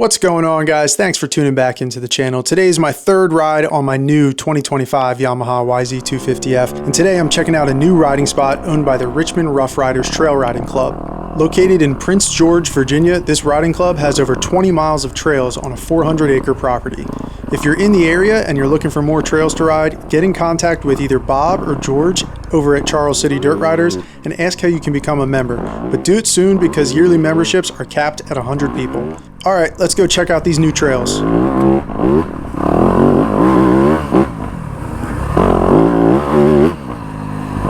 What's going on, guys? Thanks for tuning back into the channel. Today is my third ride on my new 2025 Yamaha YZ250F, and today I'm checking out a new riding spot owned by the Richmond Rough Riders Trail Riding Club. Located in Prince George, Virginia, this riding club has over 20 miles of trails on a 400-acre property. If you're in the area and you're looking for more trails to ride, get in contact with either Bob or George over at Charles City Dirt Riders and ask how you can become a member. But do it soon because yearly memberships are capped at 100 people. All right, let's go check out these new trails.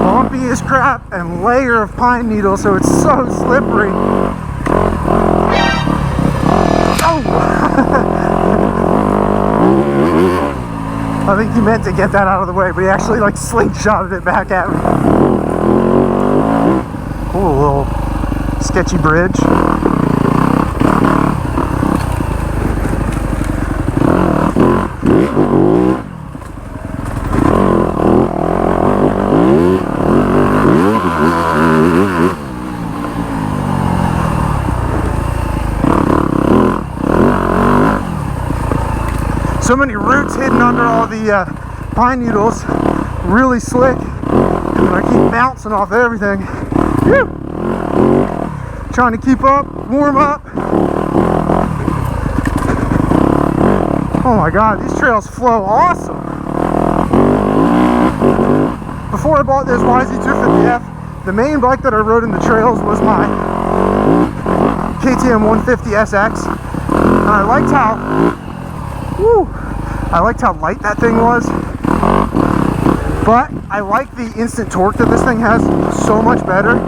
Bumpy as crap and layer of pine needles, so it's so slippery. Oh! I think he meant to get that out of the way, but he actually like slingshotted it back at me. Cool little sketchy bridge. So many roots hidden under all the pine needles, really slick, and I keep bouncing off everything. Whew. Trying to keep up, warm up. Oh my God, these trails flow awesome. Before I bought this YZ250F, the main bike that I rode in the trails was my KTM 150 SX, and I liked how light that thing was, but I like the instant torque that this thing has so much better.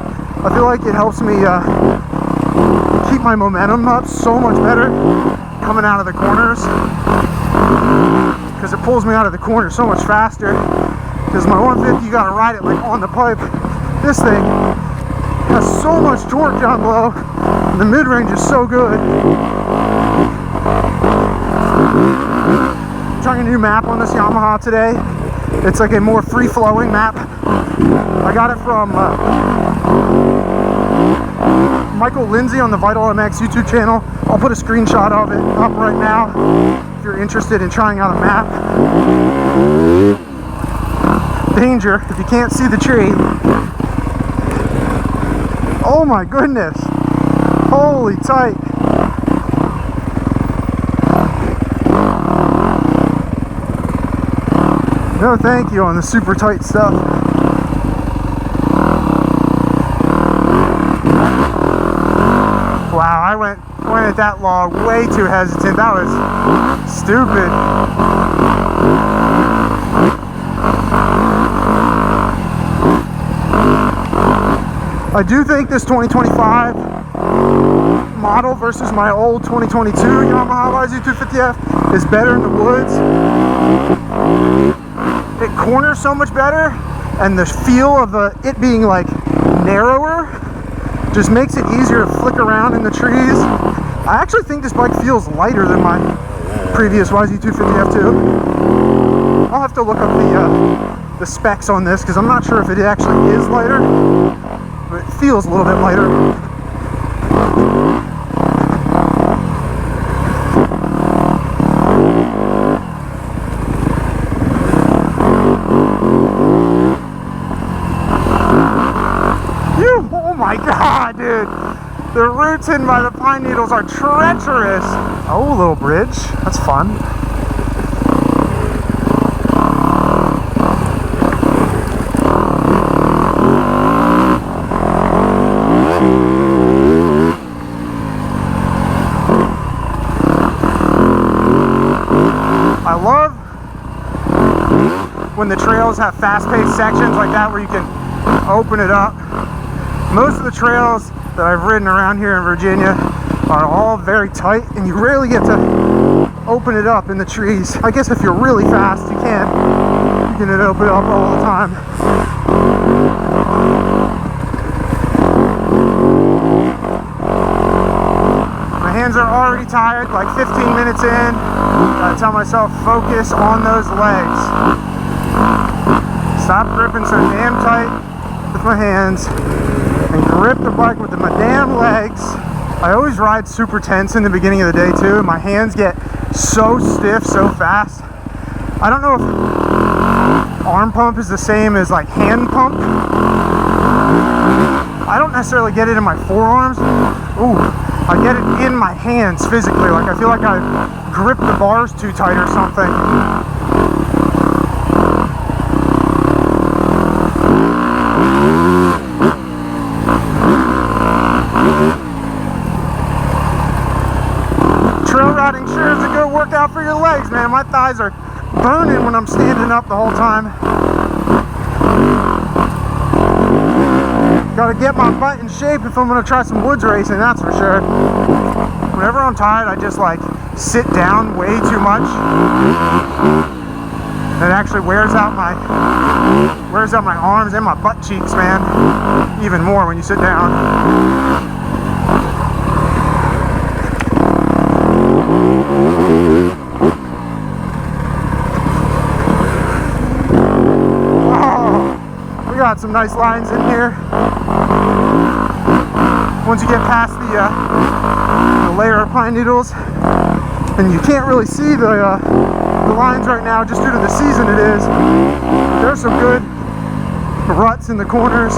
I feel like it helps me keep my momentum up so much better coming out of the corners, because it pulls me out of the corner so much faster. Because my 150, you gotta ride it like on the pipe. This thing has so much torque down below, and the mid-range is so good. Trying a new map on this Yamaha today. It's like a more free-flowing map. I got it from Michael Lindsay on the Vital MX YouTube channel. I'll put a screenshot of it up right now if you're interested in trying out a map. Danger if you can't see the tree. Oh my goodness. Holy tight. No thank you on the super tight stuff. Wow, I went at that log way too hesitant. That was stupid. I do think this 2025 model versus my old 2022 Yamaha YZ250F is better in the woods. It corners so much better, and the feel of it being like narrower just makes it easier to flick around in the trees. I actually think this bike feels lighter than my previous YZ250F too. I'll have to look up the specs on this because I'm not sure if it actually is lighter, but it feels a little bit lighter. Oh my God, dude. The roots hidden by the pine needles are treacherous. Oh, a little bridge. That's fun. I love when the trails have fast-paced sections like that where you can open it up. Most of the trails that I've ridden around here in Virginia are all very tight, and you rarely get to open it up in the trees. I guess if you're really fast, you can open it up all the time. My hands are already tired, like 15 minutes in. Gotta tell myself, focus on those legs. Stop gripping so damn tight with my hands and grip the bike with my damn legs I always ride super tense in the beginning of the day too. My hands get so stiff so fast. I don't know if arm pump is the same as like hand pump. I don't necessarily get it in my forearms. Ooh, I get it in my hands physically. Like I feel like I grip the bars too tight or something. Trail riding sure is a good workout for your legs, man. My thighs are burning when I'm standing up the whole time. Gotta get my butt in shape if I'm gonna try some woods racing, that's for sure. Whenever I'm tired, I just like sit down way too much. It actually wears out my arms and my butt cheeks, man. Even more when you sit down. Got some nice lines in here. Once you get past the layer of pine needles, and you can't really see the lines right now just due to the season it is. There's some good ruts in the corners.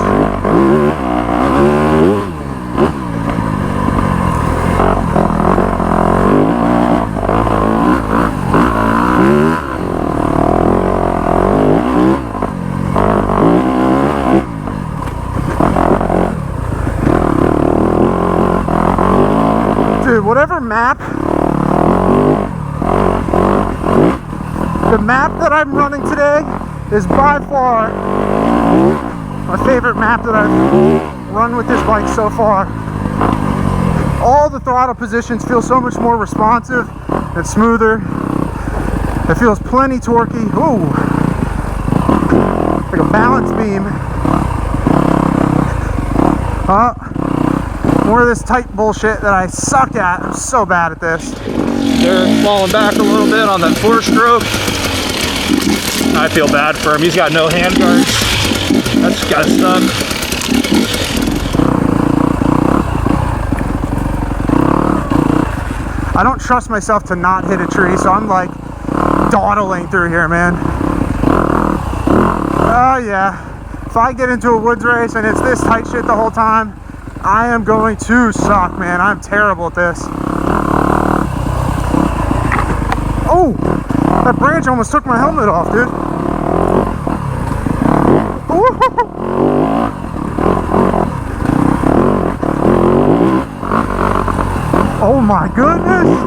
Whatever map, the map that I'm running today is by far my favorite map that I've run with this bike so far. All the throttle positions feel so much more responsive and smoother. It feels plenty torquey. Ooh, like a balance beam. More of this tight bullshit that I suck at. I'm so bad at this. They're falling back a little bit on that 4-stroke. I feel bad for him. He's got no hand guards. That's gotta suck. I don't trust myself to not hit a tree, so I'm like dawdling through here, man. Oh yeah. If I get into a woods race and it's this tight shit the whole time, I am going to suck, man. I'm terrible at this. Oh, that branch almost took my helmet off, dude. Ooh. Oh my goodness.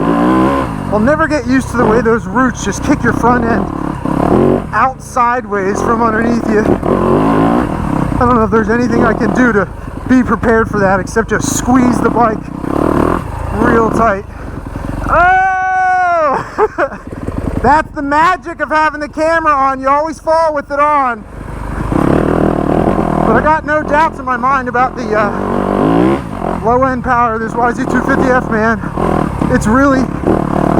I'll never get used to the way those roots just kick your front end out sideways from underneath you. I don't know if there's anything I can do to be prepared for that except just squeeze the bike real tight. Oh! That's the magic of having the camera on. You always fall with it on. But I got no doubts in my mind about the low end power of this YZ250F, man. It's really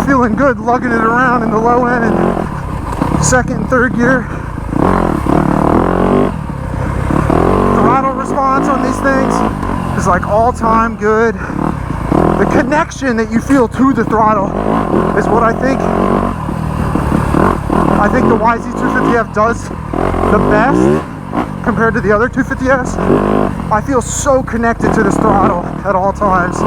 feeling good lugging it around in the low end and second and third gear. Response on these things is like all-time good. The connection that you feel to the throttle is what I think the YZ250F does the best compared to the other 250Fs. I feel so connected to this throttle at all times.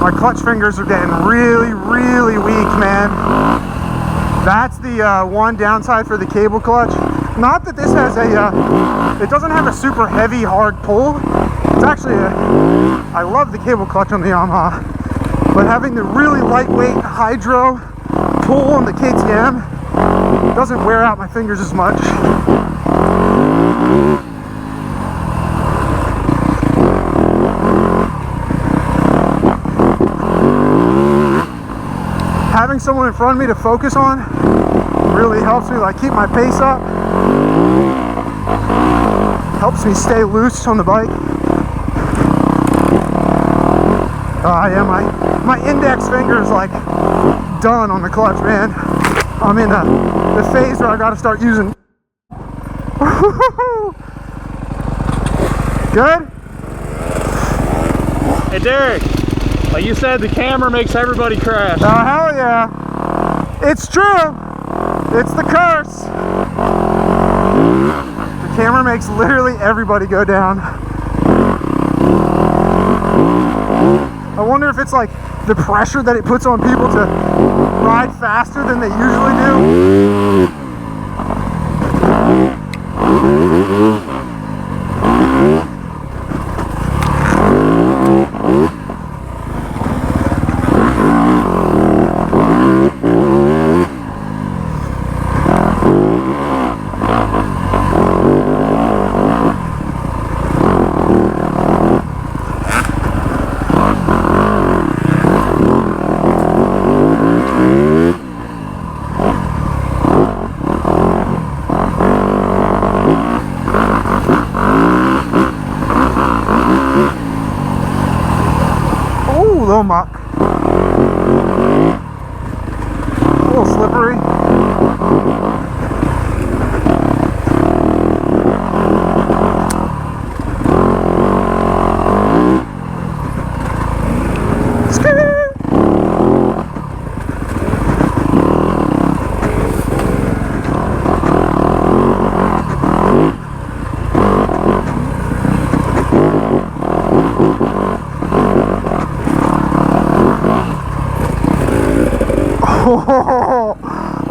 My clutch fingers are getting really, really weak, man. That's the one downside for the cable clutch. Not that this has a, it doesn't have a super heavy, hard pull. It's actually I love the cable clutch on the Yamaha. But having the really lightweight hydro pull on the KTM doesn't wear out my fingers as much. Having someone in front of me to focus on really helps me like keep my pace up. Helps me stay loose on the bike. Yeah, my index finger is like done on the clutch, man. I'm in the phase where I gotta start using. Good? Hey Derek, like you said, the camera makes everybody crash. Oh, hell yeah. It's true. It's the curse. The camera makes literally everybody go down. I wonder if it's like the pressure that it puts on people to ride faster than they usually do. Little muck. A little slippery.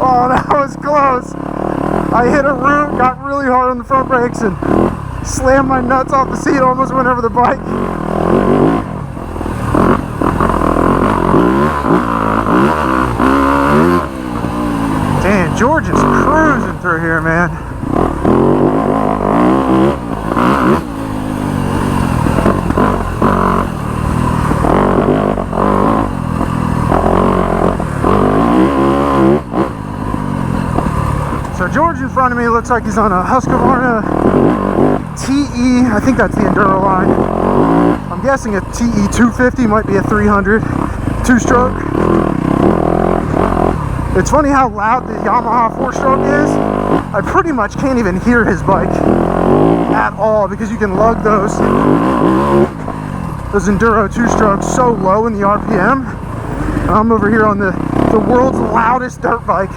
Oh, that was close. I hit a root, got really hard on the front brakes, and slammed my nuts off the seat, almost went over the bike. Damn, George is cruising through here, man. So George in front of me looks like he's on a Husqvarna TE. I think that's the Enduro line. I'm guessing a TE 250 might be a 300 two-stroke. It's funny how loud the Yamaha four-stroke is. I pretty much can't even hear his bike at all because you can lug those Enduro two-strokes so low in the RPM. I'm over here on the world's loudest dirt bike.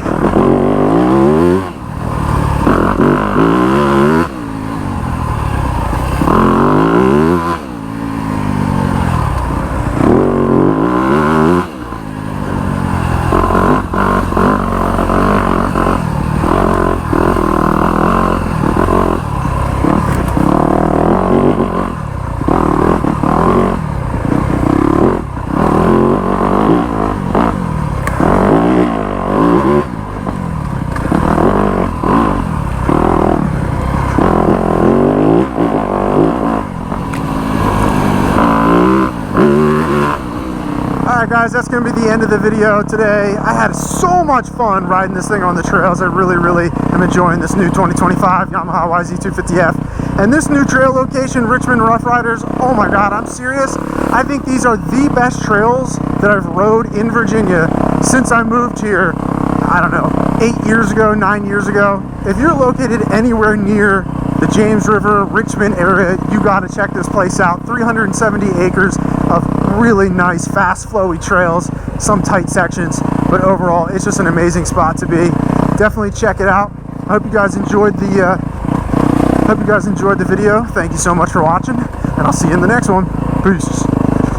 Alright guys, that's going to be the end of the video today. I had so much fun riding this thing on the trails. I really am enjoying this new 2025 Yamaha YZ250F. And this new trail location, Richmond Rough Riders, oh my god, I'm serious. I think these are the best trails that I've rode in Virginia since I moved here, I don't know, 8 years ago, 9 years ago. If you're located anywhere near the James River, Richmond area, you got to check this place out. 370 acres of really nice, fast, flowy trails, some tight sections, but overall, it's just an amazing spot to be. Definitely check it out. I hope you guys enjoyed the video. Thank you so much for watching, and I'll see you in the next one. Peace.